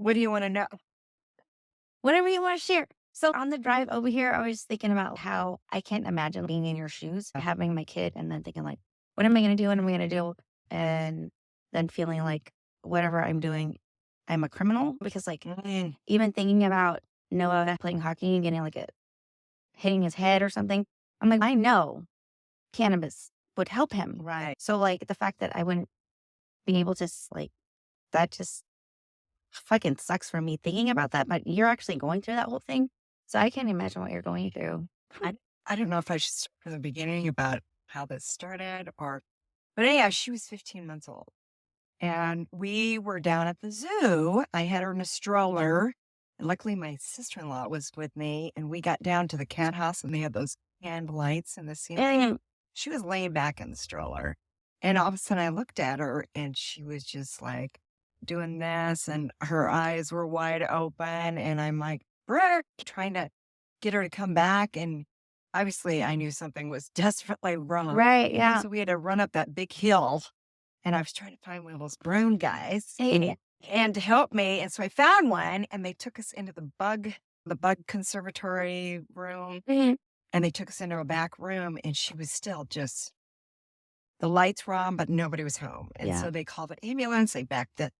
What do you want to know? Whatever you want to share. So on the drive over here, I was thinking about how I can't imagine being in your shoes, having my kid, and then thinking like, what am I going to do? What am I going to do? And then feeling like whatever I'm doing, I'm a criminal because like Mm, even thinking about Noah playing hockey and getting like a hitting his head or something, I'm like, I know cannabis would help him. right. So like the fact that I wouldn't be able to like that just fucking sucks for me thinking about that. But you're actually going through that whole thing, so I can't imagine what you're going through. I, I don't know if I should start from the beginning about how this started but anyhow, she was 15 months old. And we were down at the zoo. I had her in a stroller. And luckily, my sister-in-law was with me. And we got down to the cat house and they had those candle lights in the ceiling. And She was laying back in the stroller. And all of a sudden, I looked at her and she was just like doing this. And her eyes were wide open. And I'm like, Brick, trying to get her to come back. And obviously, I knew something was desperately wrong. right, yeah. So we had to run up that big hill and I was trying to find one of those brown guys Yeah. and to help me. And so I found one and they took us into the bug conservatory room Mhm. and they took us into a back room and she was still just, the lights were on, but nobody was home. And Yeah. so they called the ambulance. They backed the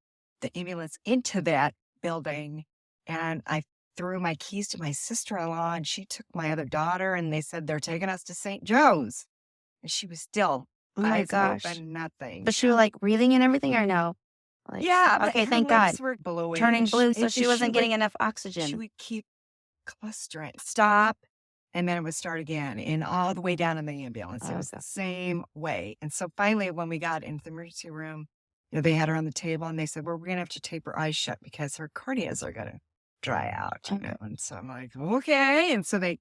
ambulance into that building and I threw my keys to my sister-in-law and she took my other daughter and they said, they're taking us to St. Joe's. And she was still Oh my eyes gosh. open, nothing. But she was like breathing and everything or no? Like, Yeah, but okay, her thank God. lips were bluish. Turning blue, so and she wasn't getting enough she oxygen. would keep clustering, stop, and then it would start again, and all the way down in the ambulance. It Oh was god. the same way. And so finally, when we got into the emergency room, they had her on the table and they said, well, we're going to have to tape her eyes shut because her corneas are going to dry out, Okay. And so I'm like, okay. And so they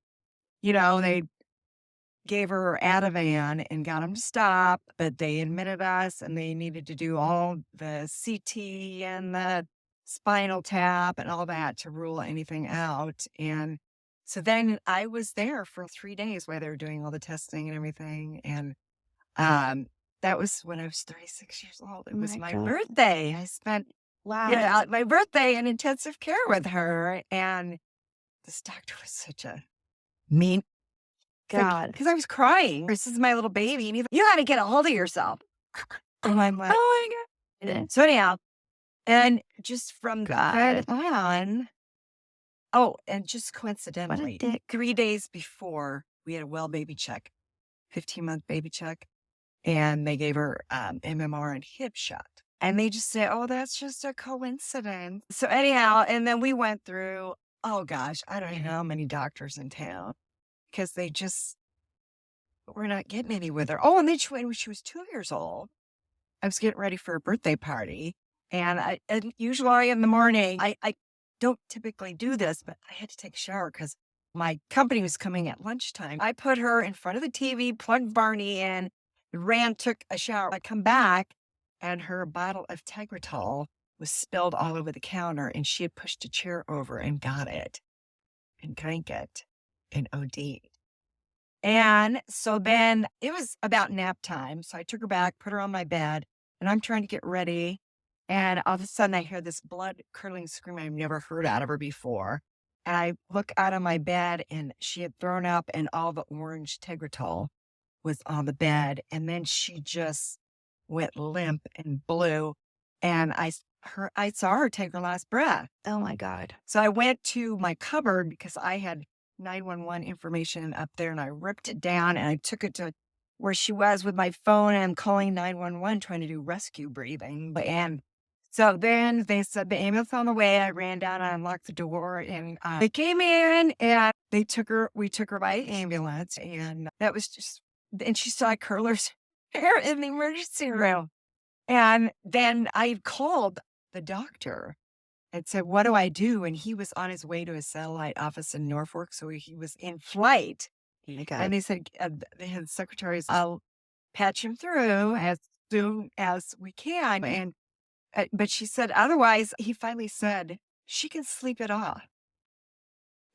gave her Ativan and got them to stop, but they admitted us and they needed to do all the CT and the spinal tap and all that to rule anything out. And so then I was there for 3 days while they were doing all the testing and everything. And that was when I was 36 years old. It Oh was my my God. birthday. I spent Wow. my birthday in intensive care with her. And this doctor was such a mean God. because I was crying. This is my little baby. And he's like, you got to get a hold of yourself. And I'm like, Oh my God. so anyhow, and just from God. that on, oh, and just What a coincidentally, dick. 3 days before we had a well baby check, 15-month baby check, and they gave her MMR and hip shot. And they just say, oh, that's just a coincidence. So anyhow, and then we went through, oh gosh, I don't know how many doctors in town because they just we're not getting any with her. Oh, and then when she was 2 years old, I was getting ready for a birthday party. And usually in the morning, I don't typically do this, but I had to take a shower because my company was coming at lunchtime. I put her in front of the TV, plugged Barney in, took a shower. I come back and her bottle of Tegretol was spilled all over the counter and she had pushed a chair over and got it and drank it and OD'd. And so then it was about nap time. So I took her back, put her on my bed, and I'm trying to get ready. And all of a sudden I hear this blood curdling scream I've never heard out of her before. And I look out of my bed and she had thrown up and all the orange Tegretol was on the bed. And then she just went limp and blue. And I saw her take her last breath. Oh my God. So I went to my cupboard because I had 911 information up there and I ripped it down and I took it to where she was with my phone and I'm calling 911 trying to do rescue breathing. And so then they said the ambulance on the way. I ran down, I unlocked the door and they came in and we took her by ambulance and that was just, and she saw curlers hair in the emergency room. And then I called the doctor and said, what do I do? And he was on his way to a satellite office in Norfolk. So he was in flight. Oh my And God. they said, the secretaries, I'll patch him through as soon as we can. And, but she said, otherwise, he finally said, she can sleep it off.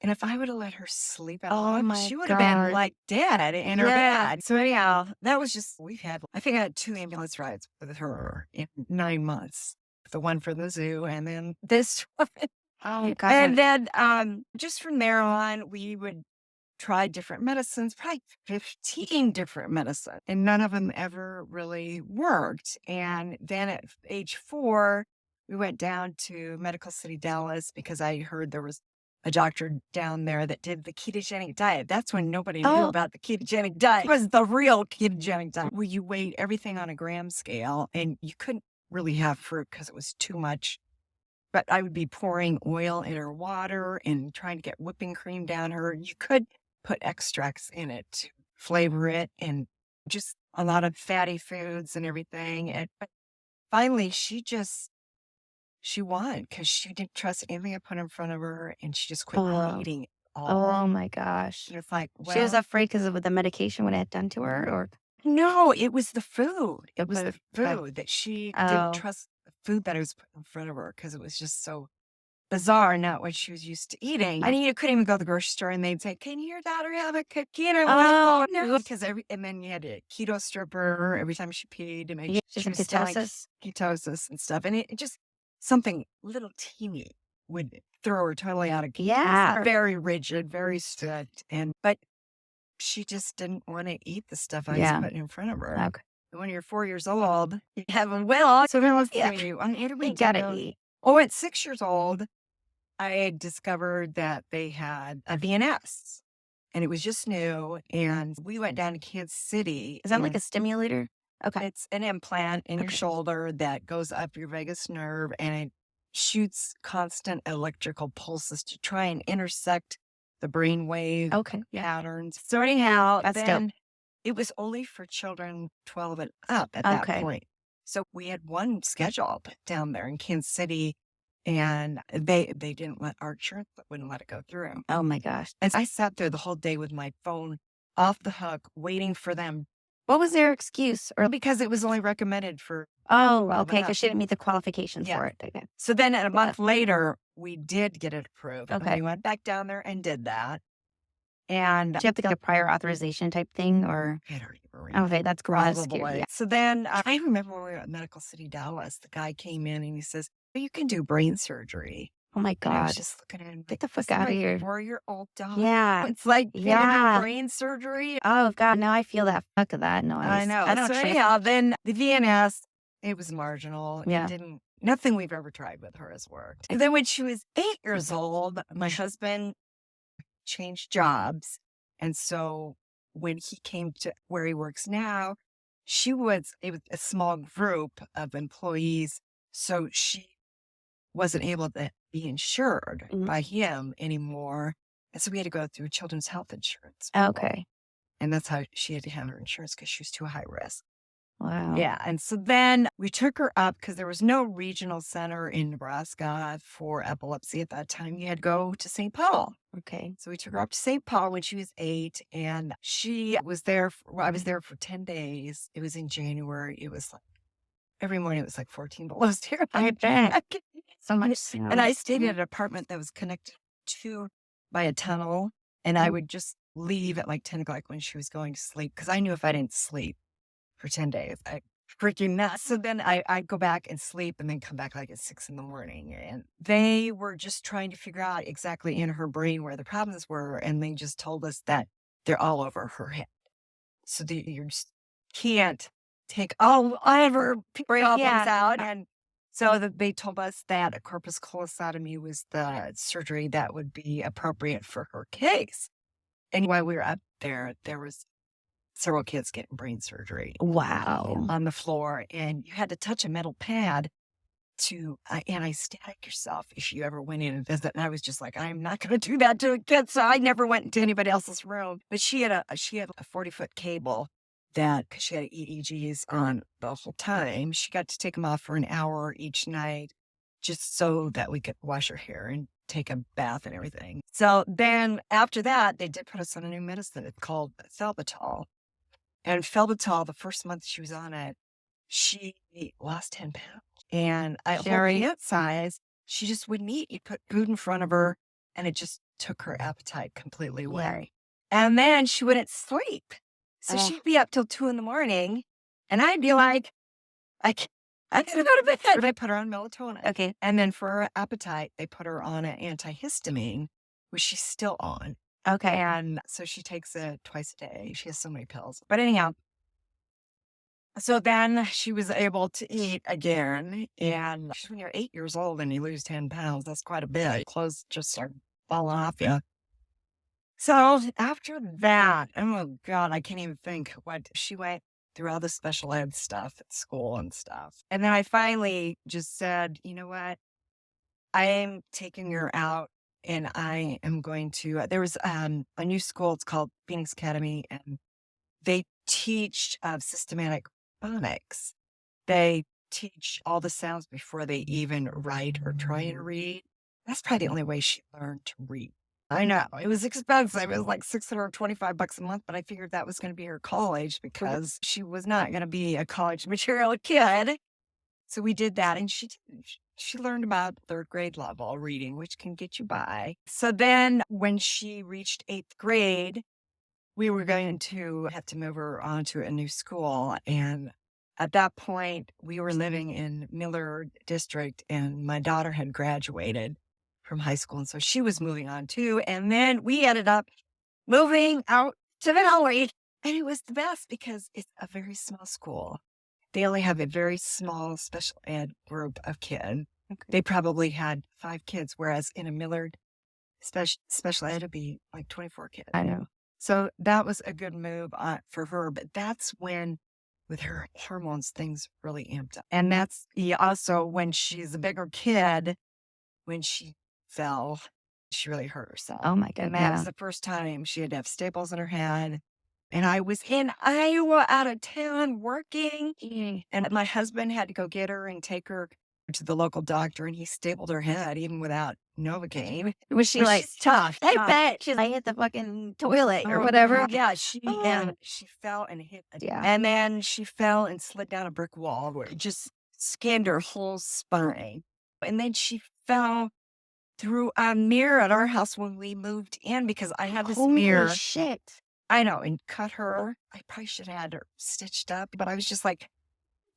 And if I would have let her sleep it Oh off, my she would have been God. like dead in her Yeah. bed. So anyhow, that was just, I think I had 2 ambulance rides with her in 9 months. the one for the zoo, and then this one. Oh, And God. then just from there on, we would try different medicines, probably 15 different medicines, and none of them ever really worked. And then at age 4, we went down to Medical City, Dallas, because I heard there was a doctor down there that did the ketogenic diet. That's when nobody knew Oh, about the ketogenic diet. It was the real ketogenic diet, where you weighed everything on a gram scale and you couldn't really have fruit because it was too much. But I would be pouring oil in her water and trying to get whipping cream down her. You could put extracts in it to flavor it, and just a lot of fatty foods and everything. And but finally, she won because she didn't trust anything I put in front of her, and she just quit oh, eating it all. oh my gosh. And it's like, She was well, afraid because of what the medication what it had done to her, or no, it was the food. It was the okay. food that she didn't Oh, trust the food that I was putting in front of her because it was just so bizarre, not what she was used to eating. I mean, you couldn't even go to the grocery store and they'd say, "Can your daughter have a cookie?" And I'm like, oh, "Oh no," because and then you had to keto strip her every time she peed to make yeah, sure she's she in was still in ketosis. ketosis and stuff. And it just something little teeny would throw her totally out of Yeah. very rigid, very strict, but she just didn't want to eat the stuff I was Yeah. putting in front of her. Okay. And when you're 4 years old, you have a will. So then let's Yeah. see, what do we You gotta do? eat. Oh, at 6 years old, I had discovered that they had a VNS, and it was just new. And we went down to Kansas City. Is that like And a stimulator? Okay. it's an implant in your Okay. shoulder that goes up your vagus nerve, and it shoots constant electrical pulses to try and intersect the brainwave Okay. Yeah. patterns. So anyhow, That's dope. then it was only for children 12 and up at that Okay. point. So we had one scheduled down there in Kansas City, and they didn't let our insurance wouldn't let it go through. Oh my gosh. And I sat there the whole day with my phone off the hook, waiting for them What was their excuse? Or because it was only recommended for oh, 12 okay, and up. because she didn't meet the qualifications Yeah. for it. Okay. So then a month later, we did get it approved. And Okay. we went back down there and did that. And Do you have to get a prior authorization type thing, or I don't even remember. okay, that's gross. Scary. Probably. Yeah. So then I remember when we were at Medical City, Dallas, the guy came in and he says, "Well, you can do brain surgery." Oh my And I was God. just looking at him Get like, the "This fuck is out of my here. 4-year-old dog." Yeah. It's like Yeah. brain surgery. Oh God. Now I feel that fuck of that noise. I know. I don't So trust. anyhow, then the VNS, it was marginal. Yeah. It didn't, nothing we've ever tried with her has worked. And then when she was 8 years old, my husband changed jobs. And so when he came to where he works now, it was a small group of employees. So she wasn't able to be insured Mhm. by him anymore. And so we had to go through children's health insurance. Okay. And that's how she had to have her insurance because she was too high risk. Wow. Yeah. And so then we took her up because there was no regional center in Nebraska for epilepsy at that time. You had to go to St. Paul. Okay. So we took her up to St. Paul when she was 8, and she was there. I was there for 10 days. It was in January. It was like every morning it was like 14 below zero. I bet. So much snow. And I stayed in an apartment that was connected to by a tunnel, and I would just leave at like 10 o'clock when she was going to sleep because I knew if I didn't sleep for 10 days, I freaking nuts. So then I'd go back and sleep and then come back like at 6 in the morning. And they were just trying to figure out exactly in her brain where the problems were. And they just told us that they're all over her head. So you just can't take all of her problems out. And so they told us that a corpus callosotomy was the surgery that would be appropriate for her case. And while we were up there, there was several kids getting brain surgery Wow. on the floor, and you had to touch a metal pad to anesthetic yourself if you ever went in and visit. And I was just like, I'm not going to do that to a kid. So I never went into anybody else's room. But she had a 40-foot cable that, because she had EEGs on the whole time, she got to take them off for an hour each night just so that we could wash her hair and take a bath and everything. So then after that, they did put us on a new medicine. It's called Felbitol. And Felbitol, the first month she was on it, she lost 10 pounds. And I whole pant size, she just wouldn't eat. You put food in front of her, and it just took her appetite completely away. And then she wouldn't sleep. So she'd be up till 2 in the morning, and I'd be like, I didn't go to bed. They put her on melatonin. Okay. And then for her appetite, they put her on an antihistamine, which she's still on. Okay. And so she takes it twice a day. She has so many pills. But anyhow, so then she was able to eat again. And when you're 8 years old and you lose 10 pounds, that's quite a bit. Clothes just start falling off you. So after that, oh God, I can't even think what she went through all the special ed stuff at school and stuff. And then I finally just said, you know what? I am taking her out and I am going to, there was a new school, it's called Phoenix Academy, and they teach systematic phonics. They teach all the sounds before they even write or try and read. That's probably the only way she learned to read. I know it was expensive. It was like $625 a month, but I figured that was going to be her college because she was not going to be a college material kid. So we did that, and she learned about third grade level reading, which can get you by. So then when she reached 8th grade, we were going to have to move her on to a new school. And at that point, we were living in Miller District, and my daughter had graduated from high school. And so she was moving on too. And then we ended up moving out to Valley. And it was the best because it's a very small school. They only have a very small special ed group of kids. Okay. They probably had 5 kids, whereas in a Millard special ed, it'd be like 24 kids. I know. So that was a good move for her. But that's when, with her hormones, things really amped up. And that's also when she's a bigger kid, when she fell, she really hurt herself. Oh my And goodness. that was the first time she had to have staples in her head. And I was in Iowa out of town working. And my husband had to go get her and take her to the local doctor. And he stapled her head even without Novocaine. Was she Which like is tough? I tough. bet she's like hit the fucking toilet or whatever. Yeah, she Oh. she fell and hit. Yeah. And then she fell and slid down a brick wall where it just skinned her whole spine. And then she fell through a mirror at our house when we moved in because I had this mirror. Holy shit. I know, and cut her. I probably should have had her stitched up, but I was just like,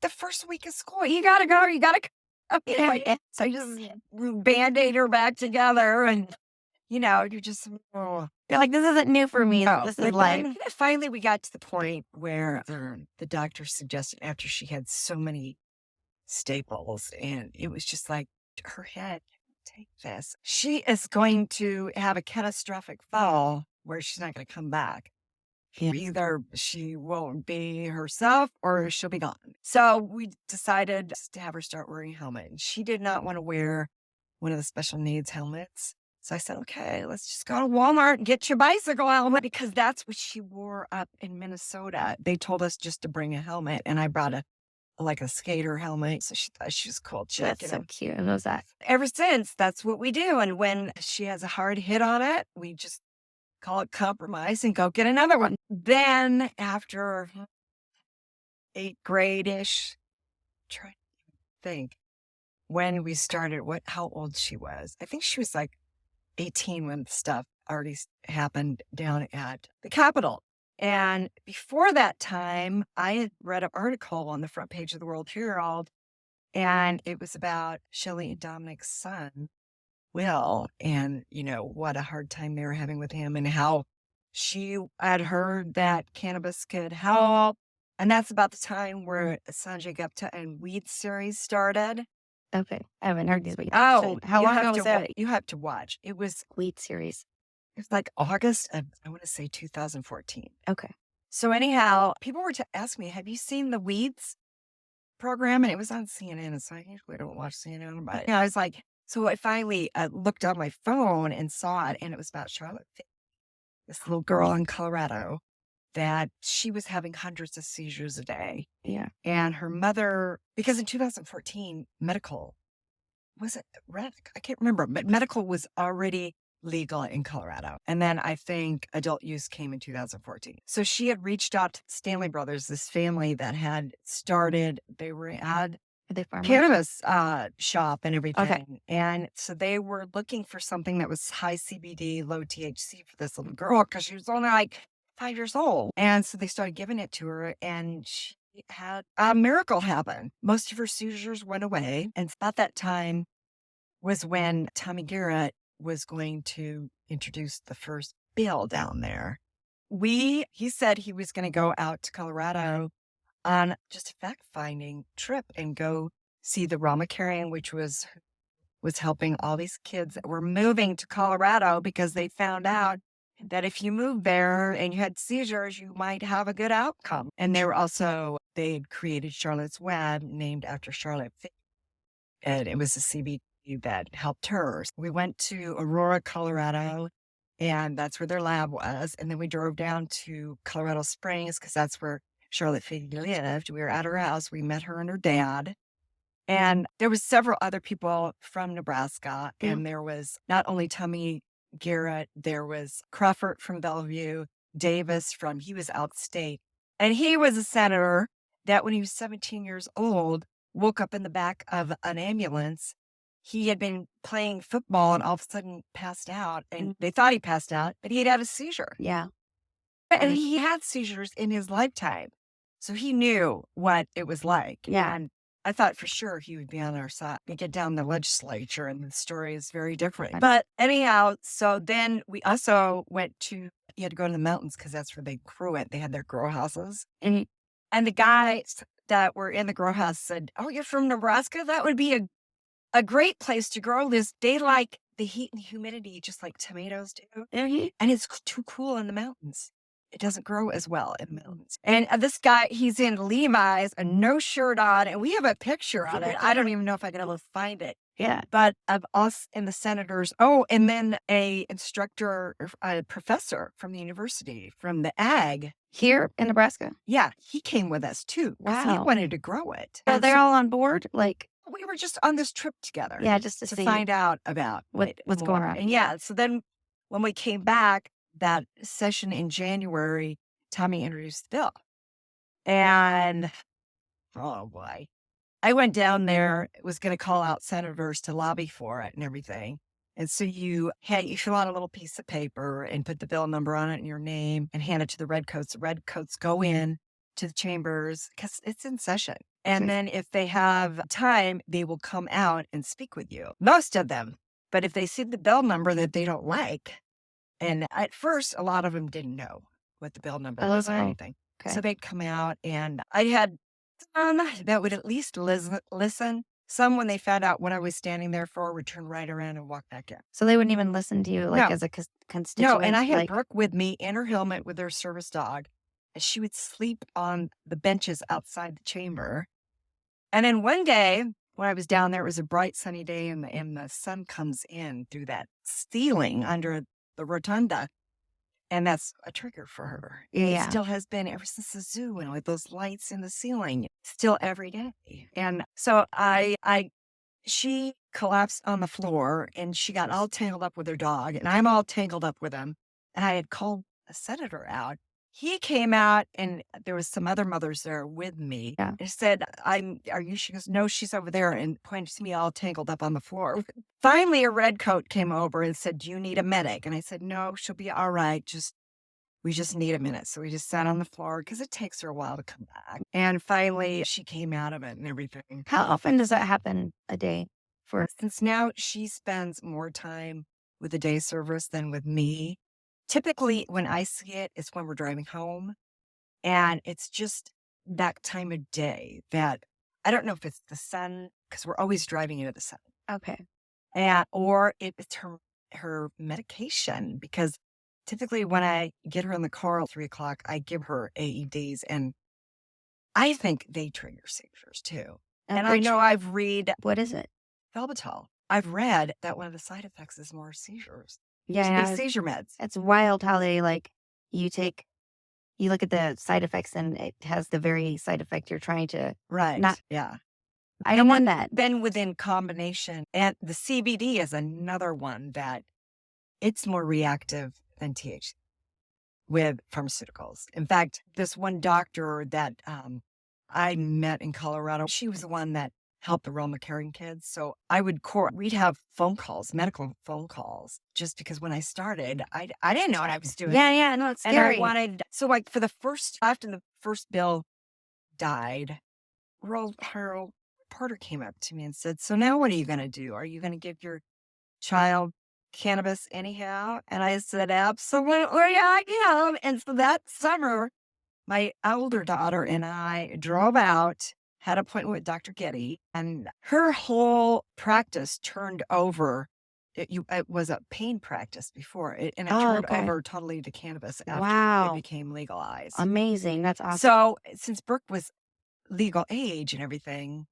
the first week of school, you gotta go, you gotta go. Yeah. So I just band-aid her back together, and you just, oh. You're like, this isn't new for me. Oh, This but is like, then finally we got to the point where the doctor suggested, after she had so many staples, and it was just like, her head, take this. She is going to have a catastrophic fall where she's not going to come back. Either she won't be herself or she'll be gone. So we decided to have her start wearing a helmet. And she did not want to wear one of the special needs helmets. So I said, okay, let's just go to Walmart and get your bicycle helmet, because that's what she wore up in Minnesota. They told us just to bring a helmet, and I brought a skater helmet. So she thought she was cool. that's so cute. I love that. Ever since, that's what we do. And when she has a hard hit on it, we just call it compromise and go get another one. Then after 8th grade-ish, trying to think when we started, how old she was. I think she was like 18 when stuff already happened down at the Capitol. And before that time, I had read an article on the front page of the World Herald, and it was about Shelley and Dominic's son, Will, and what a hard time they were having with him, and how she had heard that cannabis could help. And that's about the time where Sanjay Gupta and Weed series started. Okay. I haven't heard these. Oh, how long ago was that? You have to watch. It was Weed series. like August of, I want to say 2014. Okay. So anyhow, people were to ask me, have you seen the Weeds program? And it was on CNN. And so I usually don't watch CNN, but I was like, so I finally looked on my phone and saw it, and it was about Charlotte, this little girl in Colorado, that she was having hundreds of seizures a day. Yeah. And her mother, because in 2014, was it rec? I can't remember, but medical was already legal in Colorado. And then I think adult use came in 2014. So she had reached out to Stanley Brothers, this family that had started, they were at cannabis shop and everything. Okay. And so they were looking for something that was high CBD, low THC for this little girl, because she was only like 5 years old. And so they started giving it to her, and she had a miracle happen. Most of her seizures went away. And about that time was when Tommy Garrett was going to introduce the first bill down there. He said he was going to go out to Colorado on just a fact-finding trip and go see the Ramakarian, which was helping all these kids that were moving to Colorado because they found out that if you moved there and you had seizures, you might have a good outcome. And they had created Charlotte's Web named after Charlotte Figg, and it was a CBD that helped her. We went to Aurora, Colorado, and that's where their lab was. And then we drove down to Colorado Springs because that's where Charlotte Figg lived. We were at her house. We met her and her dad. And there was several other people from Nebraska. And there was not only Tommy Garrett, there was Crawford from Bellevue, Davis he was outstate. And he was a senator that when he was 17 years old, woke up in the back of an ambulance. He had been playing football and all of a sudden passed out. And they thought he passed out, but he had a seizure. Yeah. And he had seizures in his lifetime. So he knew what it was like. Yeah. And I thought for sure he would be on our side. We get down the legislature and the story is very different. But anyhow, so then we also you had to go to the mountains because that's where they grew it. They had their grow houses. And the guys that were in the grow house said, "Oh, you're from Nebraska? That would be a great place to grow this. They like the heat and humidity just like tomatoes do. And it's too cool in the mountains. It doesn't grow as well in the mountains." And this guy, he's in Levi's and no shirt on, and we have a picture of it. I don't even know if I can ever find it. Yeah. But of us and the senators. Oh, and then a professor from the university, from the ag. Here in Nebraska. Yeah, he came with us too. 'Cause he Wow. wanted to grow it. So And they're all on board? Like, we were just on this trip together. yeah, just to to see find out about what's more. going on. And yeah, so then when we came back, that session in January, Tommy introduced the bill. And oh boy, I went down there, was going to call out senators to lobby for it and everything. And so you fill out a little piece of paper and put the bill number on it and your name and hand it to the redcoats. The redcoats go in to the chambers because it's in session. And then if they have time, they will come out and speak with you. Most of them. But if they see the bill number that they don't like, and at first, a lot of them didn't know what the bill number was or Okay. anything. Okay. So they'd come out, and I had some that would at least listen. Some, when they found out what I was standing there for, would turn right around and walk back in. So they wouldn't even listen to you, like, No. as a constituent? No, and I had like, Brooke with me in her helmet with her service dog, and she would sleep on the benches outside the chamber. And then one day, when I was down there, it was a bright sunny day, and the sun comes in through that ceiling under the rotunda. And that's a trigger for her. Yeah. It still has been ever since the zoo, and with those lights in the ceiling, still every day. And so she collapsed on the floor and she got all tangled up with her dog, and I'm all tangled up with him. And I had called a senator out. He came out, and there was some other mothers there with me. Yeah. I said, are you? She goes, "No, she's over there," and pointed to me all tangled up on the floor. Finally, a redcoat came over and said, "Do you need a medic?" And I said, "No, she'll be all right. We just need a minute." So we just sat on the floor because it takes her a while to come back. And finally, she came out of it and everything. How often does that happen a day? Since now she spends more time with the day service than with me. Typically, when I see it, it's when we're driving home. And it's just that time of day that I don't know if it's the sun, because we're always driving into the sun. Okay. Or it's her medication, because typically when I get her in the car at 3:00, I give her AEDs, and I think they trigger seizures too. And I know I've read What is it? Velvital. I've read that one of the side effects is more seizures. Yeah. These seizure meds. It's wild how they, like, you look at the side effects and it has the very side effect you're trying to. Right. Yeah. I don't want that. Then within combination, and the CBD is another one that it's more reactive than THC with pharmaceuticals. In fact, this one doctor that I met in Colorado, she was the one that helped the Roma caring kids. So we'd have phone calls, medical phone calls, just because when I started, I didn't know what I was doing. Yeah. No, it's And scary. I wanted, so like after the first bill died, her reporter came up to me and said, "So now what are you going to do? Are you going to give your child cannabis anyhow?" And I said, "Absolutely, I am." And so that summer, my older daughter and I drove out, had an appointment with Dr. Getty, and her whole practice turned over. It was a pain practice before, and it Oh, turned okay. over totally to cannabis after it Wow. became legalized. Amazing. That's awesome. So since Brooke was legal age and everything,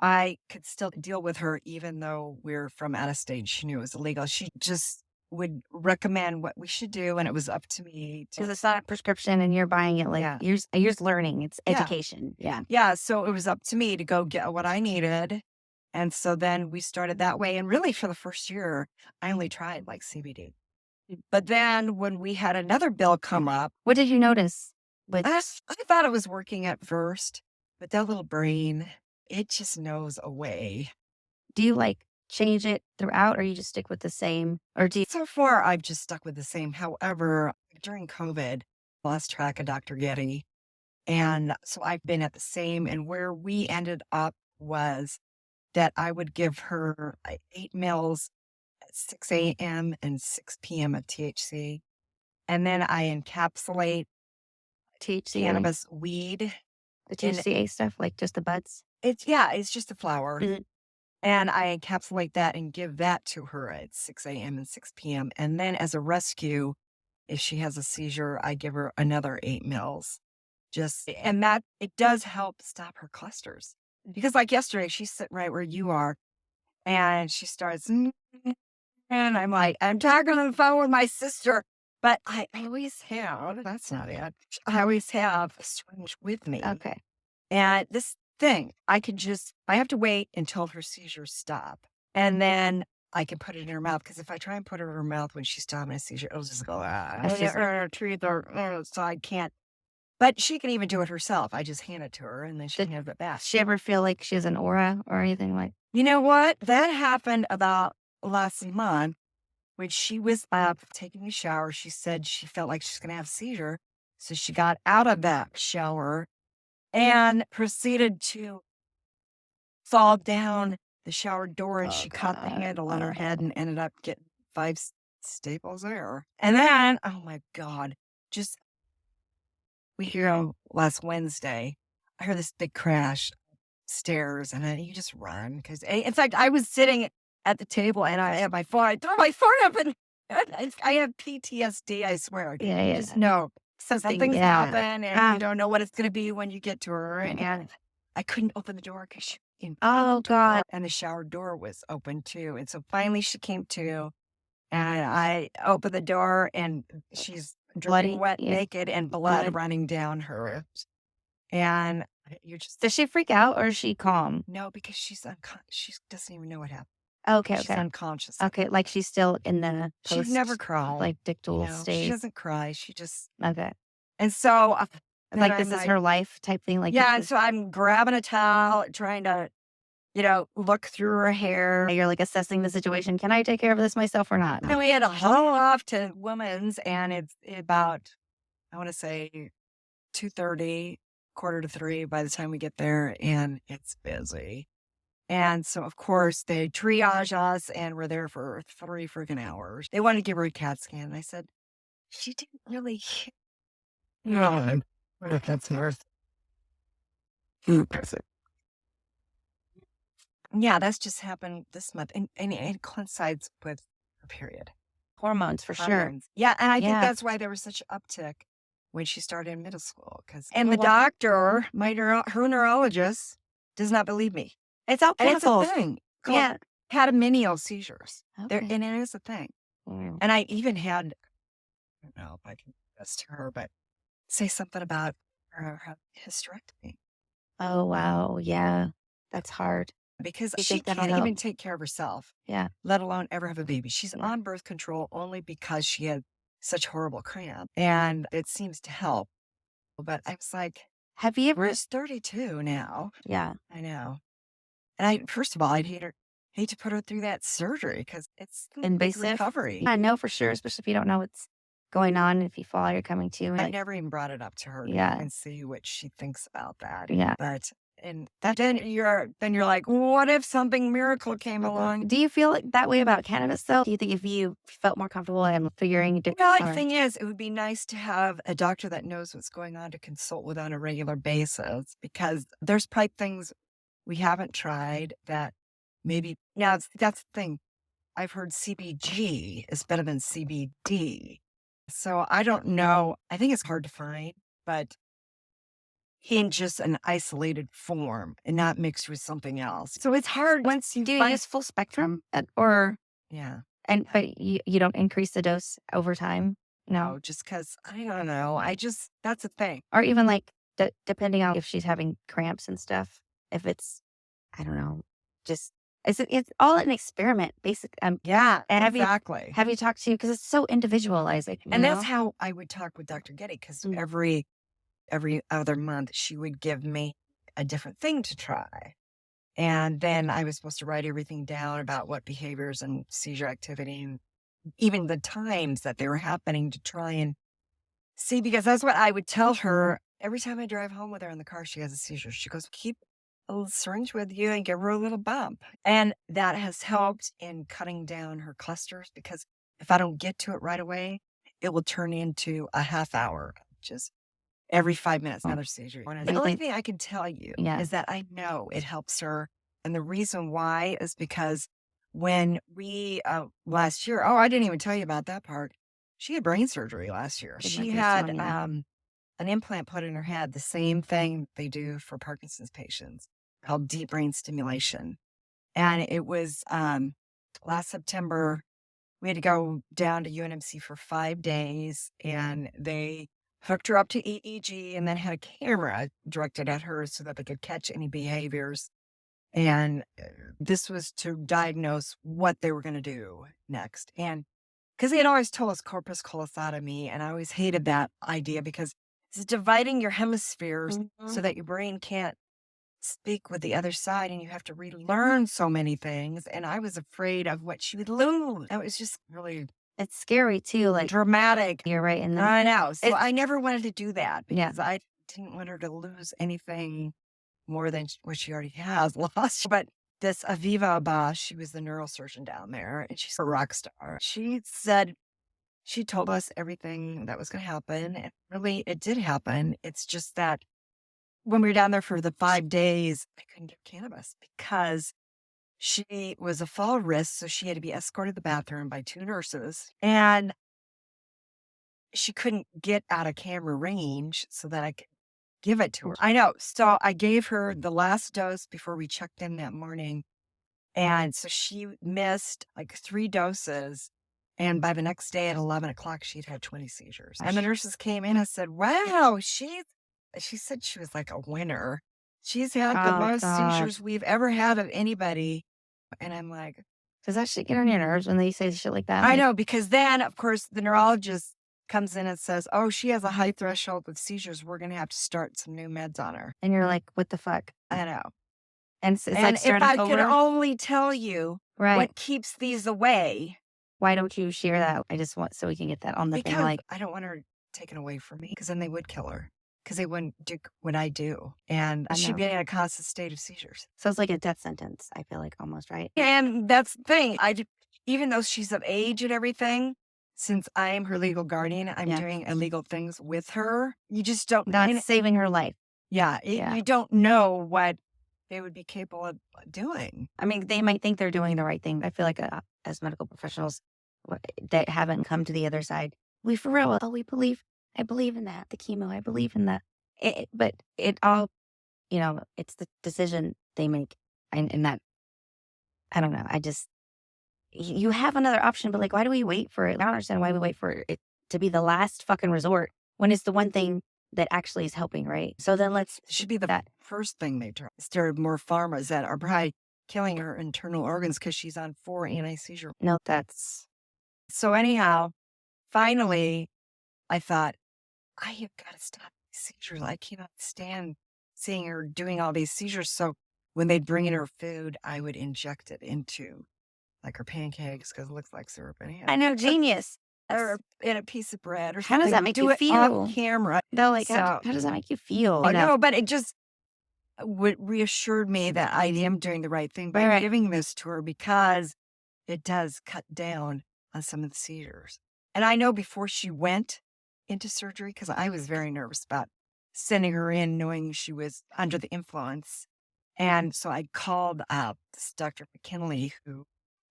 I could still deal with her even though we're from out of state. She knew it was illegal. She just would recommend what we should do, and it was up to me Because to. it's not a prescription and you're buying it like Yeah. years learning. It's Yeah. education. Yeah. Yeah, so it was up to me to go get what I needed, and so then we started that way, and really for the first year, I only tried, like, CBD. But then when we had another bill come up, What did you notice? With I thought it was working at first, but that little brain, it just knows a way. do you like change it throughout or you just stick with the same? Or do you So far, I've just stuck with the same. However, during COVID, I lost track of Dr. Getty. And so I've been at the same, and where we ended up was that I would give her 8 meals at 6 a.m. and 6 p.m. of THC. And then I encapsulate THCA? cannabis weed. The in THCA stuff, like just the buds? it's just a flower. Mhm. And I encapsulate that and give that to her at 6 a.m. and 6 p.m. And then as a rescue, if she has a seizure, I give her another 8 meals. And that it does help stop her clusters. Because like yesterday, she's sitting right where you are and she starts, and I'm like, I'm talking on the phone with my sister, but I always have, that's not it. I always have a syringe with me. Okay. And this thing, I have to wait until her seizures stop. And then I can put it in her mouth. Because if I try and put it in her mouth when she's having a seizure, it'll just go, It's just- treat her, so I can't. But she can even do it herself. I just hand it to her and then she Did hands it back. Does she ever feel like she has an aura or anything like? You know what? That happened about last month when she was up taking a shower. She said she felt like she's going to have a seizure. So she got out of that shower and proceeded to fall down the shower door, and Oh, she caught the God. handle on her head and ended up getting 5 staples there. And then, oh my God, just we hear last Wednesday, I heard this big crash stairs, and then you just run because in fact I was sitting at the table and I had my phone. I threw my phone up and I have PTSD. I swear. Yeah, You yeah. just know something's yeah. happen, and Ah. you don't know what it's going to be when you get to her. And I couldn't open the door because she Oh, God. and the shower door was open too. And so finally she came to, and I opened the door, and she's Bloody? dripping wet, Yeah. naked, and blood Blood. running down her. And you're just Does she freak out or is she calm? no, because she doesn't even know what happened. Okay, She's okay. unconscious. Okay, like she's still in the She'd never post, cry. like dictal She state. doesn't cry. She just Okay. and so then Like I'm this is her life type thing. Like yeah. this And is- so I'm grabbing a towel, trying to look through her hair. you're like assessing the situation. Can I take care of this myself or not? And we had to haul off to women's, and it's about I want to say 2:30, 2:45 by the time we get there, and it's busy. And so, of course, they triage us, and we're there for 3 freaking hours. They wanted to give her a CAT scan. And I said, she didn't really hit. No, that's worth. Yeah, that's just happened this month. And it coincides with her period. Hormones for sure. Hormones. Yeah, and I think Yeah. that's why there was such an uptick when she started in middle school. And the doctor, her neurologist, does not believe me. It's all And it's a chemicals. thing Yeah. called catamenial seizures. Okay. And it is a thing. Mm. And I even had, I don't know if I can do this to her, but say something about her hysterectomy. Oh, wow. Yeah. That's hard. Because You she think that'll can't even help? take care of herself, Yeah. let alone ever have a baby. She's Yeah. on birth control only because she had such horrible cramp. And it seems to help. But I was like, Have you ever? she's 32 now. Yeah. I know. And first of all, I'd hate to put her through that surgery because it's a big Invasive? recovery. I know for sure, especially if you don't know it's going on. If you fall, you're coming to. I Like, never even brought it up to her to yeah, even see what she thinks about that. yeah. But and then you're like, what if something miracle came along? Do you feel like that way about cannabis though? Do you think if you felt more comfortable and figuring it Well, the or thing is, it would be nice to have a doctor that knows what's going on to consult with on a regular basis because there's probably things we haven't tried that maybe now that's the thing. I've heard CBG is better than CBD. So I don't know. I think it's hard to find, but in just an isolated form and not mixed with something else. So it's hard once you do you find, use full spectrum or yeah. but you don't increase the dose over time? No. No, just because I don't know. That's the thing. Or even like depending on if she's having cramps and stuff, if it's I don't know, just it's all an experiment, basic. Yeah, And exactly. have you talked to because it's so individualized, you And that's know? how I would talk with Dr. Getty because Mm. every other month she would give me a different thing to try. And then I was supposed to write everything down about what behaviors and seizure activity and even the times that they were happening to try and see, because that's what I would tell her every time I drive home with her in the car. She has a seizure. She goes, keep a little syringe with you and give her a little bump. And that has helped in cutting down her clusters because if I don't get to it right away, it will turn into a half hour, just every 5 minutes, another seizure. And the only thing I can tell you Yeah. is that I know it helps her. And the reason why is because when we, last year, oh, I didn't even tell you about that part. She had brain surgery last year. Did my She kids tell had me that? an implant put in her head, the same thing they do for Parkinson's patients called deep brain stimulation. And it was last September, we had to go down to UNMC for 5 days and they hooked her up to EEG and then had a camera directed at her so that they could catch any behaviors. And this was to diagnose what they were going to do next. And because they had always told us corpus callosotomy, and I always hated that idea because it's dividing your hemispheres so Mhm. that your brain can't speak with the other side and you have to relearn so many things. And I was afraid of what she would lose. That was just really It's scary too, like dramatic. you're right, and then I know. So it's I never wanted to do that yeah. because I didn't want her to lose anything more than what she already has lost. But this Aviva Abbas, she was the neurosurgeon down there and she's a rock star. She said, she told us everything that was going to happen. And really, it did happen. It's just that when we were down there for the 5 days, I couldn't give cannabis because she was a fall risk. So she had to be escorted to the bathroom by two nurses. And she couldn't get out of camera range so that I could give it to her. I know. So I gave her the last dose before we checked in that morning. And so she missed like 3 doses. And by the next day at 11 o'clock, she'd had 20 seizures. And the nurses came in and said, wow, she said she was like a winner. She's had the Oh most god. seizures we've ever had of anybody. And I'm like, Does that shit get on your nerves when they say shit like that? I Like, know, because then, of course, the neurologist comes in and says, oh, she has a high threshold with seizures. We're going to have to start some new meds on her. and you're like, what the fuck? I know. And it's And like if starting I could over. only tell you Right. what keeps these away, Why don't you share that? I just want so we can get that on the thing. because Like, I don't want her taken away from me, because then they would kill her, because they wouldn't do what I do. And I she'd know. be in a constant state of seizures. So it's like a death sentence. I feel like almost right. And that's the thing. Even though she's of age and everything, since I am her legal guardian, I'm Yeah. doing illegal things with her. You just don't. Not And saving her life. yeah, Yeah. you don't know what they would be capable of doing. I mean, they might think they're doing the right thing. I feel like as medical professionals that haven't come to the other side, we for real. Oh, I believe in that. The chemo, I believe in that. But it all, it's the decision they make, and that I don't know. I just you have another option, but like, why do we wait for it? I don't understand why we wait for it to be the last fucking resort when it's the one thing that actually is helping, right? So then It should be the that. first thing they try. There are more pharmas that are probably killing her internal organs because she's on 4 anti-seizure. No, that's So anyhow, finally, I thought, I have got to stop these seizures. I cannot stand seeing her doing all these seizures. So when they'd bring in her food, I would inject it into like her pancakes because it looks like syrup anyhow. I know, genius. or in a piece of bread or How does something. that make Do you it off feel? camera. No, like, So, how does that make you feel? oh no, but it just reassured me that I am doing the right thing by Right. giving this to her because it does cut down on some of the seizures. And I know before she went into surgery, because I was very nervous about sending her in knowing she was under the influence. And so I called up this Dr. McKinley, who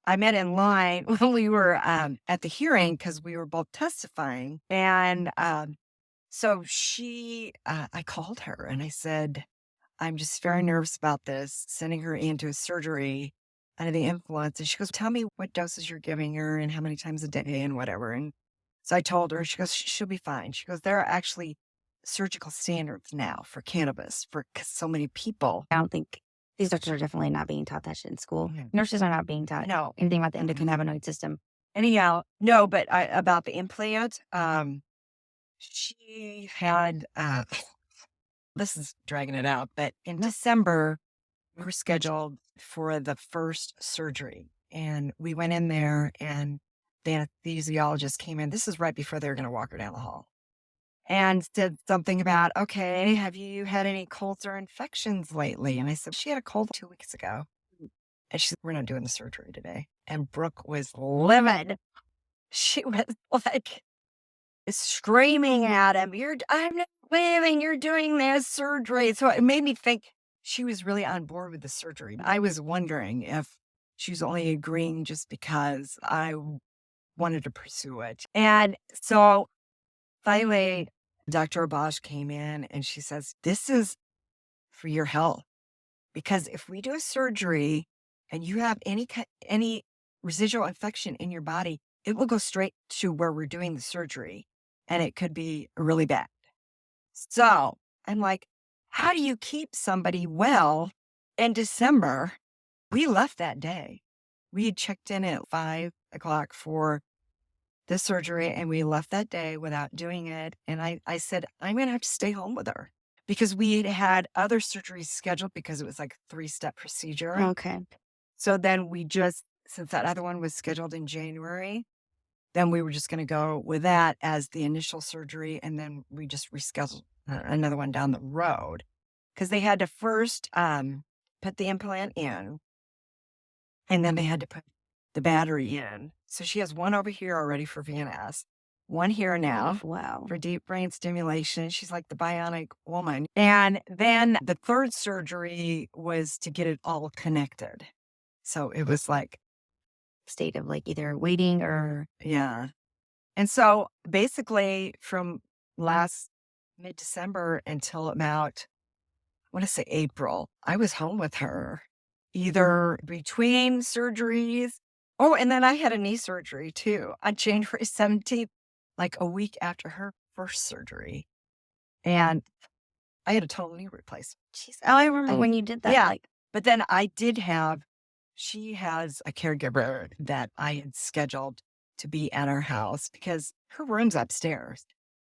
I met in line when we were at the hearing because we were both testifying. And so I called her and I said, I'm just very nervous about this, sending her into a surgery under the influence. And she goes, tell me what doses you're giving her and how many times a day and whatever. And so I told her, she goes, she'll be fine. She goes, there are actually surgical standards now for cannabis for 'cause so many people. I don't think these doctors are definitely not being taught that shit in school. Mhm. Nurses are not being taught No. anything about the Mhm. endocannabinoid system. Anyhow, no, but about the implant, she had, this is dragging it out, but in December, we were scheduled for the first surgery. And we went in there and the anesthesiologist came in. This is right before they were going to walk her down the hall and said something about, okay, have you had any colds or infections lately? And I said, she had a cold 2 weeks ago. And she said, we're not doing the surgery today. And Brooke was livid. She was like screaming at him, I'm not leaving, you're doing this surgery. So it made me think she was really on board with the surgery. I was wondering if she was only agreeing just because I wanted to pursue it. And so finally, Dr. Abosh came in and she says, this is for your health. Because if we do a surgery and you have any residual infection in your body, it will go straight to where we're doing the surgery and it could be really bad. So I'm like, how do you keep somebody well in December? We left that day. We had checked in at 5 o'clock for the surgery and we left that day without doing it. And I said, I'm going to have to stay home with her because we had had other surgeries scheduled because it was like a 3-step procedure. Okay. So then since that other one was scheduled in January, then we were just going to go with that as the initial surgery. And then we just rescheduled another one down the road because they had to first put the implant in and then they had to put the battery in. So she has one over here already for VNS, one here now Wow. for deep brain stimulation. She's like the bionic woman. And then the third surgery was to get it all connected. So it was like, State of like either waiting or yeah. And so basically from last mid-December until about, I want to say April, I was home with her either between surgeries. Oh, and then I had a knee surgery too on January 17th, like a week after her first surgery. And I had a total knee replacement. jeez. Oh, I remember when you did that. Yeah. Like, But then she has a caregiver that I had scheduled to be at our house because her room's upstairs.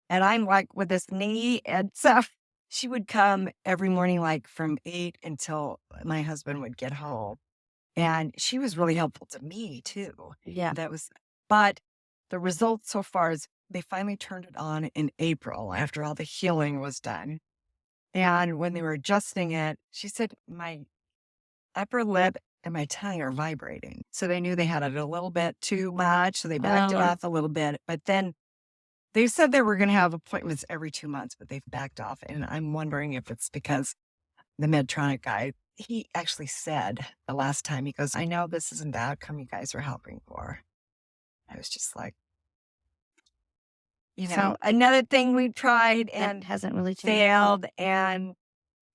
And I'm like with this knee. And so she would come every morning, like from 8 until my husband would get home. And she was really helpful to me too. yeah. But the results so far is they finally turned it on in April after all the healing was done. And when they were adjusting it, she said, my upper lip and my tongue are vibrating. So they knew they had it a little bit too much. So they backed it Oh. off a little bit. But then they said they were going to have appointments every 2 months, but they've backed off. And I'm wondering if it's because the Medtronic guy, he actually said the last time, he goes, I know this isn't the outcome you guys are helping for. I was just like, So another thing we tried and and hasn't really changed. failed. And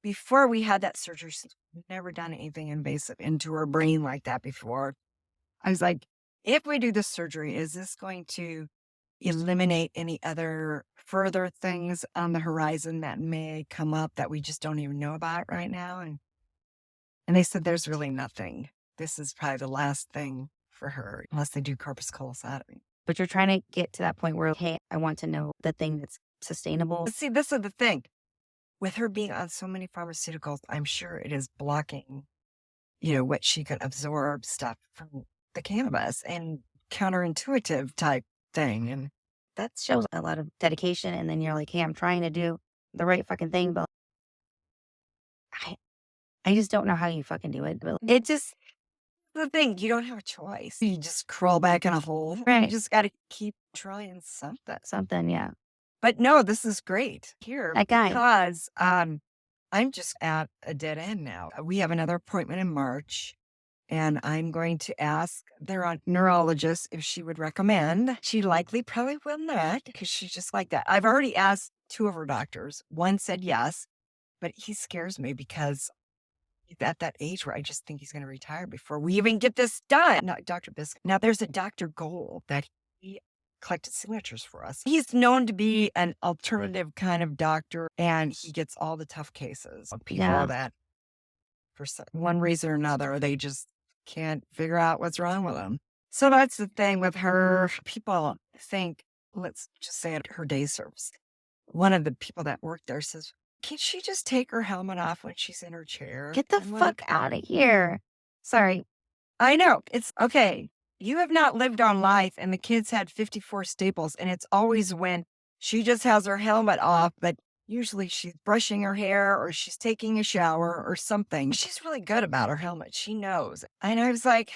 before we had that surgery, we've never done anything invasive into her brain like that before. I was like, if we do this surgery, is this going to eliminate any other further things on the horizon that may come up that we just don't even know about right now? And they said, there's really nothing. This is probably the last thing for her, unless they do corpus callosotomy. But you're trying to get to that point where, hey, I want to know the thing that's sustainable. But see, this is the thing. With her being on so many pharmaceuticals, I'm sure it is blocking, what she could absorb stuff from the cannabis and counterintuitive type thing. And That shows a lot of dedication, and then you're like, "Hey, I'm trying to do the right fucking thing," but I I just don't know how you fucking do it, but it just the thing, you don't have a choice. You just crawl back in a hole. You right. just got to keep trying something. Something, yeah. But no, this is great here That guy. because I'm just at a dead end now. We have another appointment in March, and I'm going to ask their neurologist if she would recommend. She likely probably will not because she's just like that. I've already asked two of her doctors. One said yes, but he scares me because he's at that age where I just think he's going to retire before we even get this done. Not Dr. Biscuit. Now, there's a Dr. Gold that he collected signatures for us. He's known to be an alternative kind of doctor, and he gets all the tough cases of people Yeah. that, for one reason or another, they just can't figure out what's wrong with them. So that's the thing with her. People think, let's just say at her day service, one of the people that worked there says, can she just take her helmet off when she's in her chair? Get the I'm fuck like, out of here. Sorry. I know. It's okay. You have not lived on life, and the kids had 54 staples, and it's always when she just has her helmet off, but usually she's brushing her hair or she's taking a shower or something. She's really good about her helmet. She knows. And I was like,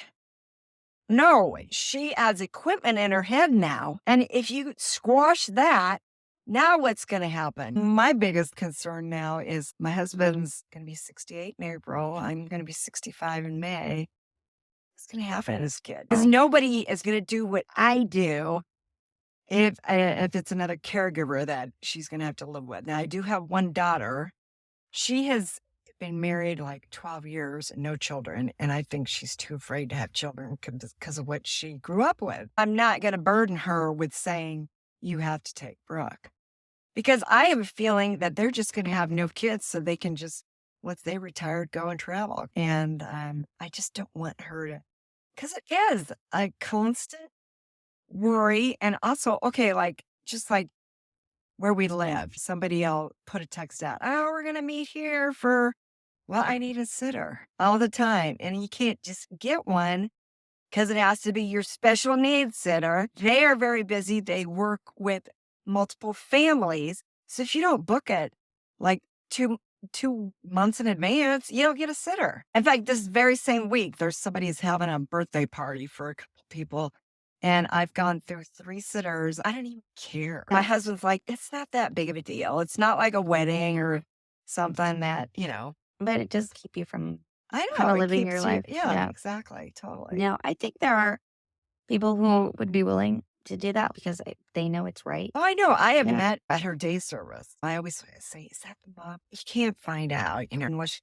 no, she has equipment in her head now. And if you squash that, now what's going to happen? My biggest concern now is my husband's going to be 68 in April. I'm going to be 65 in May. What's going to happen to this kid? Because nobody is going to do what I do if it's another caregiver that she's going to have to live with. Now, I do have one daughter. She has been married like 12 years and no children. And I think she's too afraid to have children because of what she grew up with. I'm not going to burden her with saying, you have to take Brooke. Because I have a feeling that they're just going to have no kids so they can just, once they retired, go and travel. And I just don't want her to, because it is a constant worry. And also, okay, like, just like where we live, somebody else put a text out, oh, we're going to meet here for, well, I need a sitter all the time. And you can't just get one because it has to be your special needs sitter. They are very busy. They work with multiple families. So if you don't book it like two months in advance, you don't get a sitter. In fact, this very same week, there's somebody who's having a birthday party for a couple people. And I've gone through 3 sitters. I don't even care. My husband's like, it's not that big of a deal. It's not like a wedding or something that, But it does keep you from I kind know of it living keeps your you. life. Yeah, exactly. Totally. Now, I think there are people who would be willing to do that because they know it's right. Oh, I know. I have Yeah. met at her day service. I always say, is that the mom? You can't find out, unless you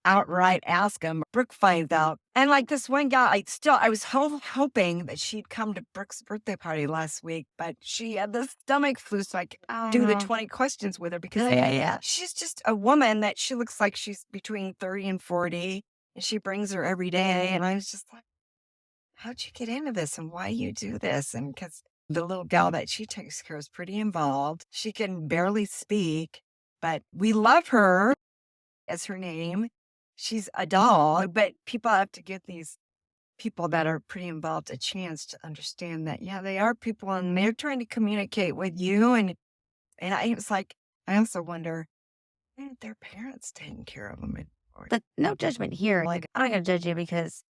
outright ask him. Brooke finds out. And like this one guy, I was hoping that she'd come to Brooke's birthday party last week, but she had the stomach flu, so I could do the 20 questions with her because she's just a woman that she looks like she's between 30 and 40, and she brings her every day. And I was just like, how'd you get into this and why you do this? And because the little gal that she takes care of is pretty involved. She can barely speak, but we love her as her name. She's a doll, but people have to give these people that are pretty involved a chance to understand that, yeah, they are people and they're trying to communicate with you. And I was like, I also wonder, why aren't their parents taking care of them? But no judgment here. Like, I'm not going to judge you because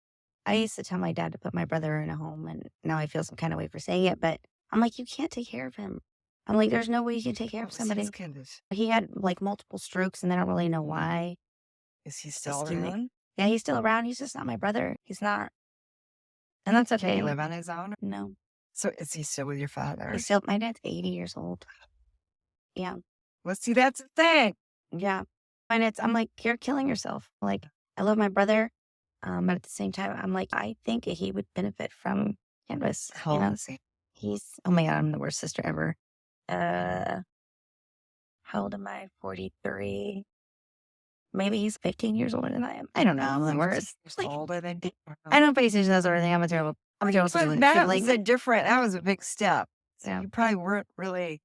I used to tell my dad to put my brother in a home, and now I feel some kind of way for saying it, but I'm like, you can't take care of him. I'm like, there's no way you can take care of What was somebody. his condition? He had like multiple strokes, and they don't really know why. Is he still Just didn't- around? Yeah, he's still around. He's just not my brother. He's not. And that's Can okay. he live on his own? No. So is he still with your father? He's still, my dad's 80 years old. Yeah. Well, see, that's the thing. Yeah. And I'm like, you're killing yourself. Like, I love my brother. But at the same time, I'm like, I think he would benefit from cannabis. How old is he? He's, oh my God, I'm the worst sister ever. How old am I? 43. Maybe he's 15 years older than I am. I don't know. I'm the worst. He's older than you. I don't pay attention to that sort of thing. I'm a terrible But sibling. that was a big step. So Yeah. you probably weren't really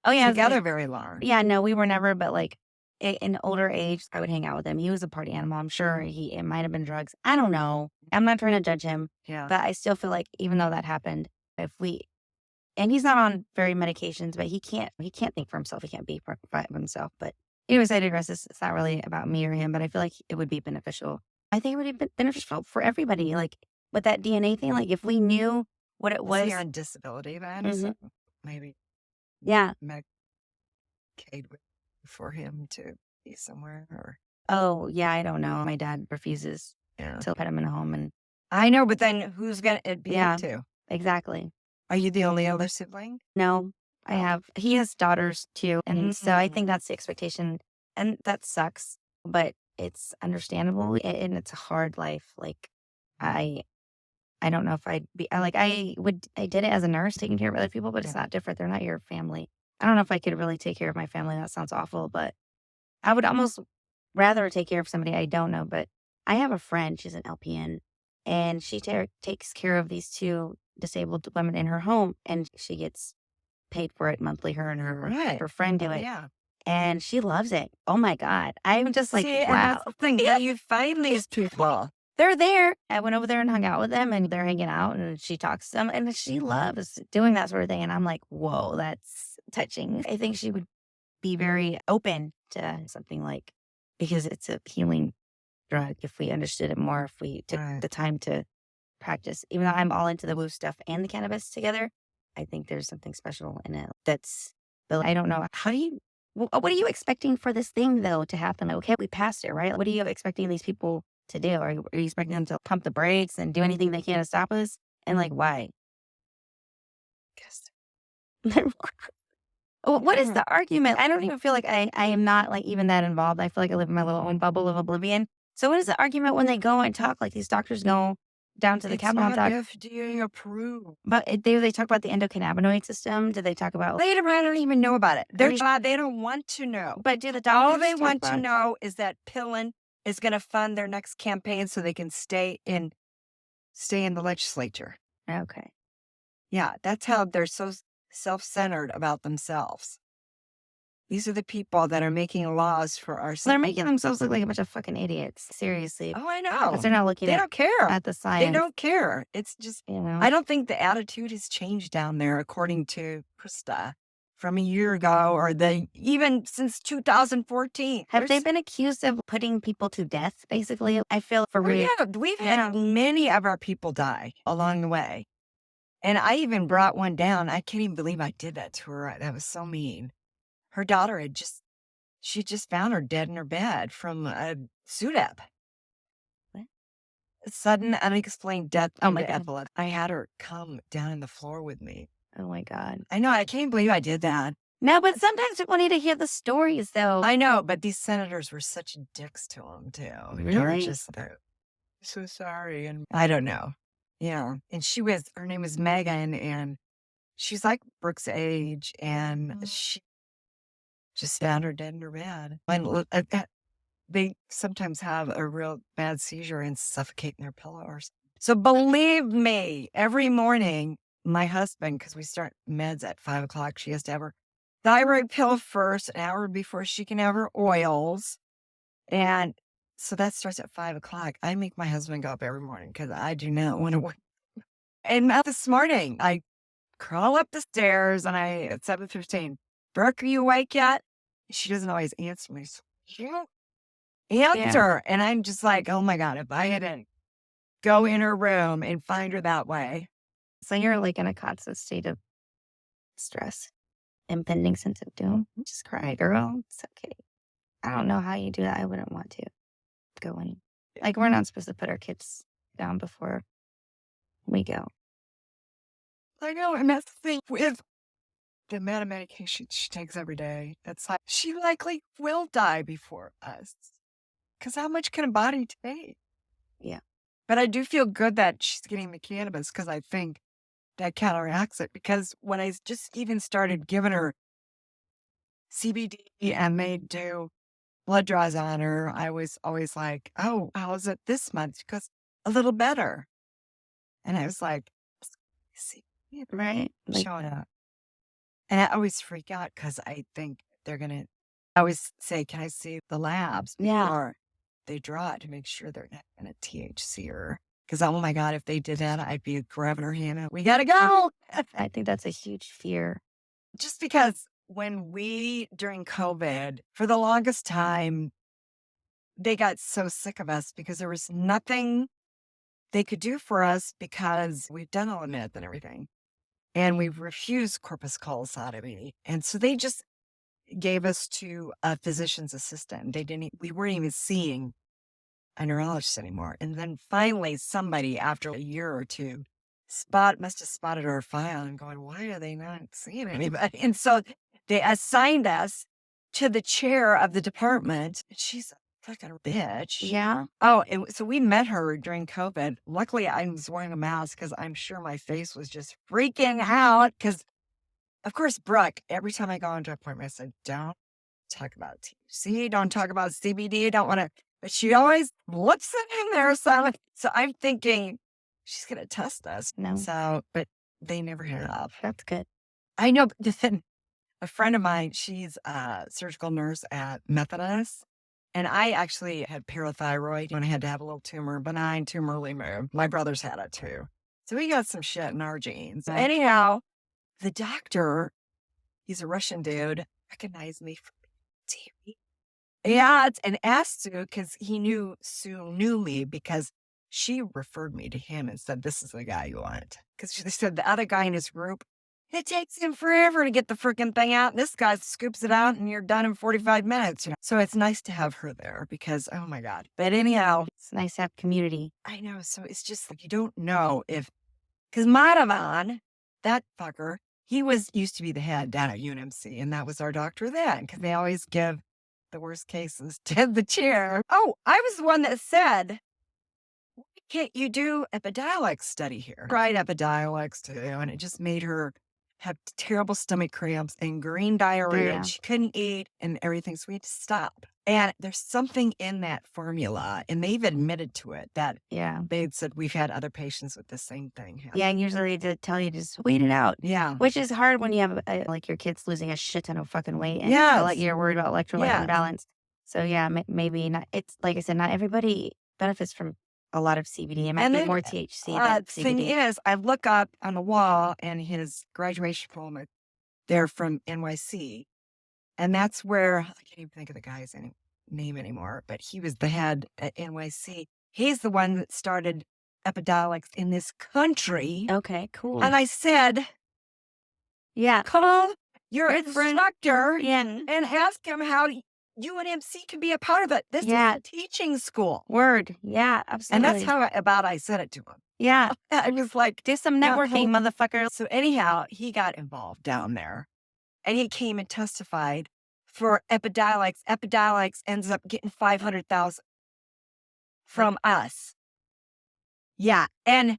Oh, yeah. together very long. Yeah, no, we were never, but like in older age, I would hang out with him. He was a party animal. I'm sure it might have been drugs. I don't know. I'm not trying to judge him, Yeah. but I still feel like even though that happened, and he's not on very medications, but he can't think for himself. He can't be for himself. But anyways, I digress. It's not really about me or him, but I feel like it would be beneficial. I think it would be beneficial for everybody. Like with that DNA thing, like if we knew what it Was he was. on disability then? Mhm. So maybe Yeah. Medicaid would for him to be somewhere or Oh, yeah, I don't know. My dad refuses yeah. to put him in a home, and I know, but then who's gonna it be up yeah, to? exactly. Are you the only other sibling? No, Oh. he has daughters too, and so I Mm. think that's the expectation, and that sucks, but it's understandable, and it's a hard life. Like, I I don't know if I'd be I did it as a nurse taking care of other people, but it's Yeah. not different. They're not your family. I don't know if I could really take care of my family. That sounds awful, but I would almost rather take care of somebody I don't know. But I have a friend, she's an LPN, and she takes care of these two disabled women in her home, and she gets paid for it monthly. Her and Right. her friend do it, Yeah. and she loves it. Oh my God. I'm just like, See, and wow. that's the thing. How you find these people. They're there. I went over there and hung out with them, and they're hanging out, and she talks to them, and she loves doing that sort of thing. And I'm like, whoa, that's touching. I think she would be very open to something like, because it's a healing drug. If we understood it more, if we took Right. the time to practice, even though I'm all into the woo stuff and the cannabis together, I think there's something special in it. But I don't know. What are you expecting for this thing though to happen? Okay, we passed it, right? What are you expecting these people to do? Are you expecting them to pump the brakes and do anything they can to stop us? And like, why? Guess- What is the argument? I don't even feel like I am not like even that involved. I feel like I live in my little own bubble of oblivion. So what is the argument when they go and talk like these doctors go down to the It's Capitol and not talk? FDA approved. But they talk about the endocannabinoid system? Do they talk about? They don't even know about it. Are you- They don't want to know. But do the All doctors they talk want to about? know is that Pillin is going to fund their next campaign so they can stay in the legislature. Okay. Yeah, that's how they're so self-centered about themselves. These are the people that are making laws for our They're city. making themselves look like a bunch of fucking idiots. Seriously. Oh, I Because know. they're not looking They don't care. at the They science. don't care. It's just, You know? I don't think the attitude has changed down there, according to Krista, from a year ago or even since 2014. Have they been accused of putting people to death, basically? I feel for Oh, real. yeah, we've had many of our people die along the way. And I even brought one down. I can't even believe I did that to her. That was so mean. Her daughter she just found her dead in her bed from a SUDEP. What? Sudden unexplained death Oh due my to God. epilepsy. I had her come down on the floor with me. Oh my God. I know. I can't believe I did that. No, but sometimes people need to hear the stories, though. I know, but these senators were such dicks to him, too. They were Really? just so sorry. And I don't know. Yeah. And her name was Megan, and she's like Brooke's age, and she just found her dead in her bed. And they sometimes have a real bad seizure and suffocate in their pillows. So believe me, every morning, my husband, because we start meds at 5 o'clock, she has to have her thyroid pill first, an hour before she can have her oils. And so that starts at 5 o'clock. I make my husband go up every morning because I do not want to wait. And this morning, I crawl up the stairs and at 7:15, Brooke, are you awake yet? She doesn't always answer me. So answer. And I'm just like, oh my God, if I hadn't go in her room and find her that way. So you're like in a constant state of stress, impending sense of doom. Just cry, girl. It's okay. I don't know how you do that. I wouldn't want to go in. Like, we're not supposed to put our kids down before we go. I know, and that's the thing with the amount of medication she takes every day. It's like she likely will die before us. Because how much can a body take? Yeah. But I do feel good that she's getting the cannabis because I think that counteracts it. Because when I just even started giving her CBD and they do blood draws on her, I was always like, oh, how is it this month? She goes, a little better. And I was like, see, Right? Like, showing up. And I always freak out because I think they're going to, I always say, can I see the labs Yeah. before they draw it to make sure they're not going to THC her? Because, oh my God, if they did that, I'd be grabbing her hand and we got to go. I think that's a huge fear. Just because during COVID, for the longest time, they got so sick of us because there was nothing they could do for us because we've done all the meth and everything. And we've refused corpus callosatomy. And so they just gave us to a physician's assistant. We weren't even seeing a neurologist anymore. And then finally, somebody after a year or two must have spotted our file and going, why are they not seeing anybody? And so they assigned us to the chair of the department. And she's a fucking bitch. Yeah. Oh, so we met her during COVID. Luckily, I was wearing a mask because I'm sure my face was just freaking out. Because, of course, Brooke, every time I go into an appointment, I said, don't talk about THC, don't talk about CBD, don't want to. But she always looks it in there. So I'm thinking she's going to test us. No. So, but they never have. That's good. I know, but then a friend of mine, she's a surgical nurse at Methodist. And I actually had parathyroid when I had to have a little tumor, benign tumor removed. My brother's had it too. So we got some shit in our genes. Anyhow, the doctor, he's a Russian dude, recognized me from TV. Yeah, and asked Sue because Sue knew me because she referred me to him and said, this is the guy you want. Because they said the other guy in his group, it takes him forever to get the freaking thing out. And this guy scoops it out and you're done in 45 minutes. So it's nice to have her there because, oh my God. But anyhow, It's nice to have community. I know. So it's just like you don't know because Madhavan, that fucker, he used to be the head down at UNMC. And that was our doctor then because they always give the worst cases to the chair. Oh, I was the one that said, why can't you do Epidiolex study here? Tried Epidiolex too, and it just made her have terrible stomach cramps and green diarrhea. Yeah. And she couldn't eat and everything. So we had to stop. And there's something in that formula, and they've admitted to it that they'd said we've had other patients with the same thing happen. Yeah, and usually they tell you to just wait it out. Yeah. Which is hard when you have like your kid's losing a shit ton of fucking weight and you're worried about electrolyte imbalance. So yeah, maybe not. It's like I said, not everybody benefits from a lot of CBD. It might be more THC than CBD. Thing is, I look up on the wall and his graduation diploma, they're from NYC. And that's where, I can't even think of the guy's name anymore, but he was the head at NYC. He's the one that started Epidiolex in this country. Okay, cool. And I said, call your instructor and ask him how UNMC can be a part of it. This is a teaching school. Word. Yeah, absolutely. And that's how I said it to him. Yeah. I was like, do some networking, motherfucker. So anyhow, he got involved down there. And he came and testified for Epidiolex. Epidiolex ends up getting $500,000 from us. Yeah. And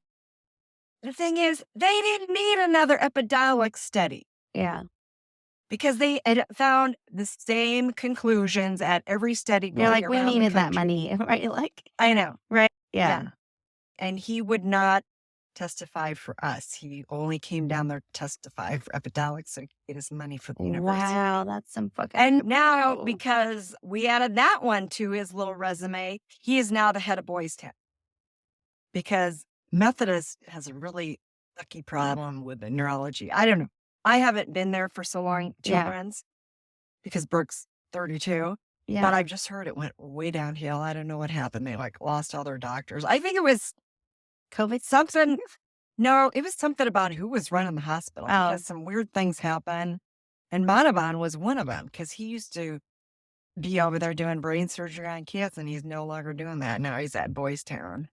the thing is, they didn't need another Epidiolex study. Yeah. Because they had found the same conclusions at every study. You're like, we needed that money, right? Like, I know. Right. Yeah. And he would not testify for us. He only came down there to testify for Epidiolex so he could get his money for the university. Wow, that's some fucking. And now, because we added that one to his little resume, he is now the head of Boys Town. Because Methodist has a really lucky problem with the neurology. I don't know. I haven't been there for so long, children's, because Brooke's 32. Yeah. But I've just heard it went way downhill. I don't know what happened. They lost all their doctors. I think it was COVID something. No, it was something about who was running the hospital. Because some weird things happened. And Madhavan was one of them because he used to be over there doing brain surgery on kids and he's no longer doing that. Now he's at Boys Town.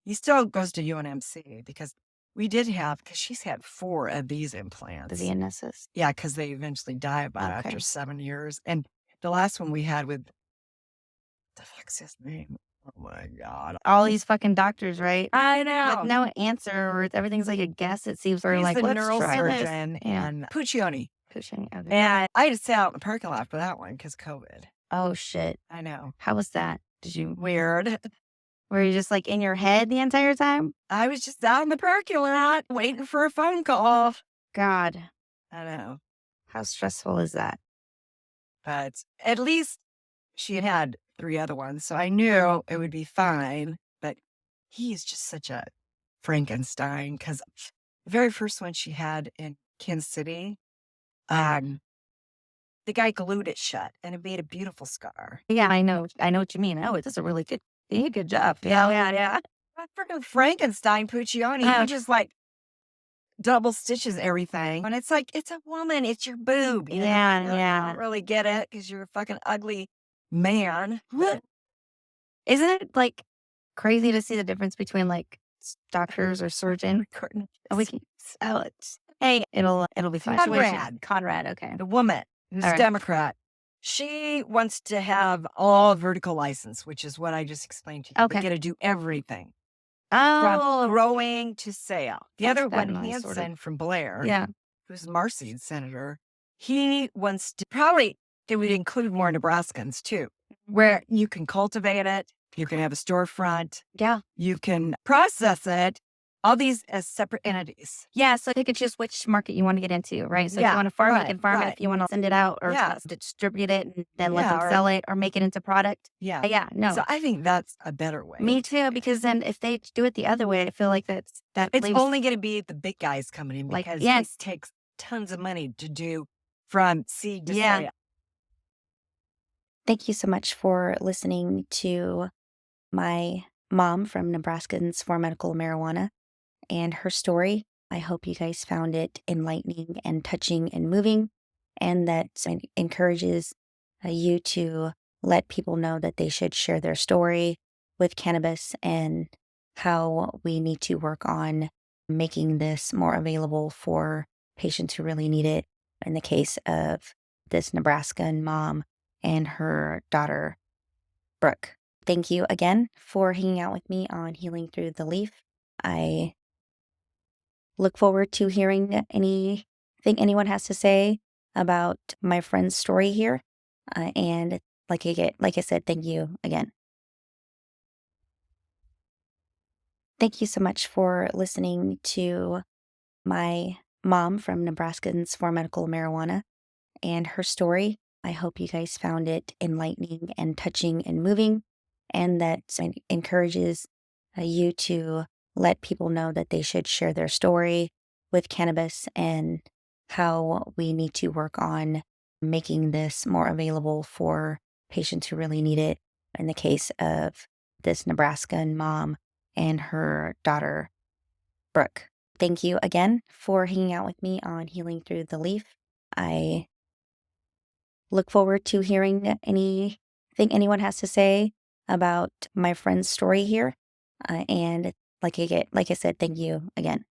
He still goes to UNMC because because she's had 4 of these implants. The VNSs. Yeah, because they eventually die after 7 years. And the last one we had with, the fuck's his name? Oh my God. All these fucking doctors, right? I know. With no answer, or everything's like a guess. It seems for He's like, the let's neurosurgeon and Puccioni. Okay. And I had to sit out in the parking lot for that one because COVID. Oh, shit. I know. How was that? Weird. Were you just like in your head the entire time? I was just out in the parking lot waiting for a phone call. God. I know. How stressful is that? But at least she had 3 other ones. So I knew it would be fine. But he is just such a Frankenstein because the very first one she had in Kansas City, um, the guy glued it shut and it made a beautiful scar. Yeah, I know what you mean. Oh, it does a really good, you did a good job. Yeah, yeah, yeah. That freaking Frankenstein Puccioni, he Oh, just like double stitches everything. And it's like, it's a woman, it's your boob. yeah, You yeah. don't really get it because you're a fucking ugly man. Isn't it like crazy to see the difference between like doctors or surgeon? Recording Oh, we this. can sell it. Hey, it'll be fine. Conrad, Conrad. Okay. the woman who's All right. Democrat, she wants to have all vertical license, which is what I just explained to you. Okay. They get to do everything from Oh, growing to sale. The that's other that one, nice sort of. Hanson from Blair, Yeah. who's Marcy's senator, he wants to probably, it would include more Nebraskans too, where you can cultivate it, you can have a storefront, Yeah. you can process it, all these as separate entities. Yeah. So they could choose which market you want to get into, right? So if Yeah, you want to farm, you right, can farm it. right. If you want to send it out or Yeah. distribute it and then let Yeah, them or- sell it or make it into product. Yeah. Yeah. No. So I think that's a better way. Me too, because then if they do it the other way, I feel like that It's leaves only going to be the big guys coming in like because yes, it takes tons of money to do from seed to yeah. sale. Thank you so much for listening to my mom from Nebraskans for Medical Marijuana and her story. I hope you guys found it enlightening and touching and moving, and that it encourages you to let people know that they should share their story with cannabis and how we need to work on making this more available for patients who really need it. In the case of this Nebraskan mom and her daughter, Brooke. Thank you again for hanging out with me on Healing Through the Leaf. I look forward to hearing anything anyone has to say about my friend's story here. And like I said, thank you again. Thank you so much for listening to my mom from Nebraskans for Medical Marijuana and her story. I hope you guys found it enlightening and touching and moving, and that it encourages you to let people know that they should share their story with cannabis and how we need to work on making this more available for patients who really need it. In the case of this Nebraskan mom and her daughter, Brooke. Thank you again for hanging out with me on Healing Through the Leaf. I look forward to hearing anything anyone has to say about my friend's story here. And like I said, thank you again.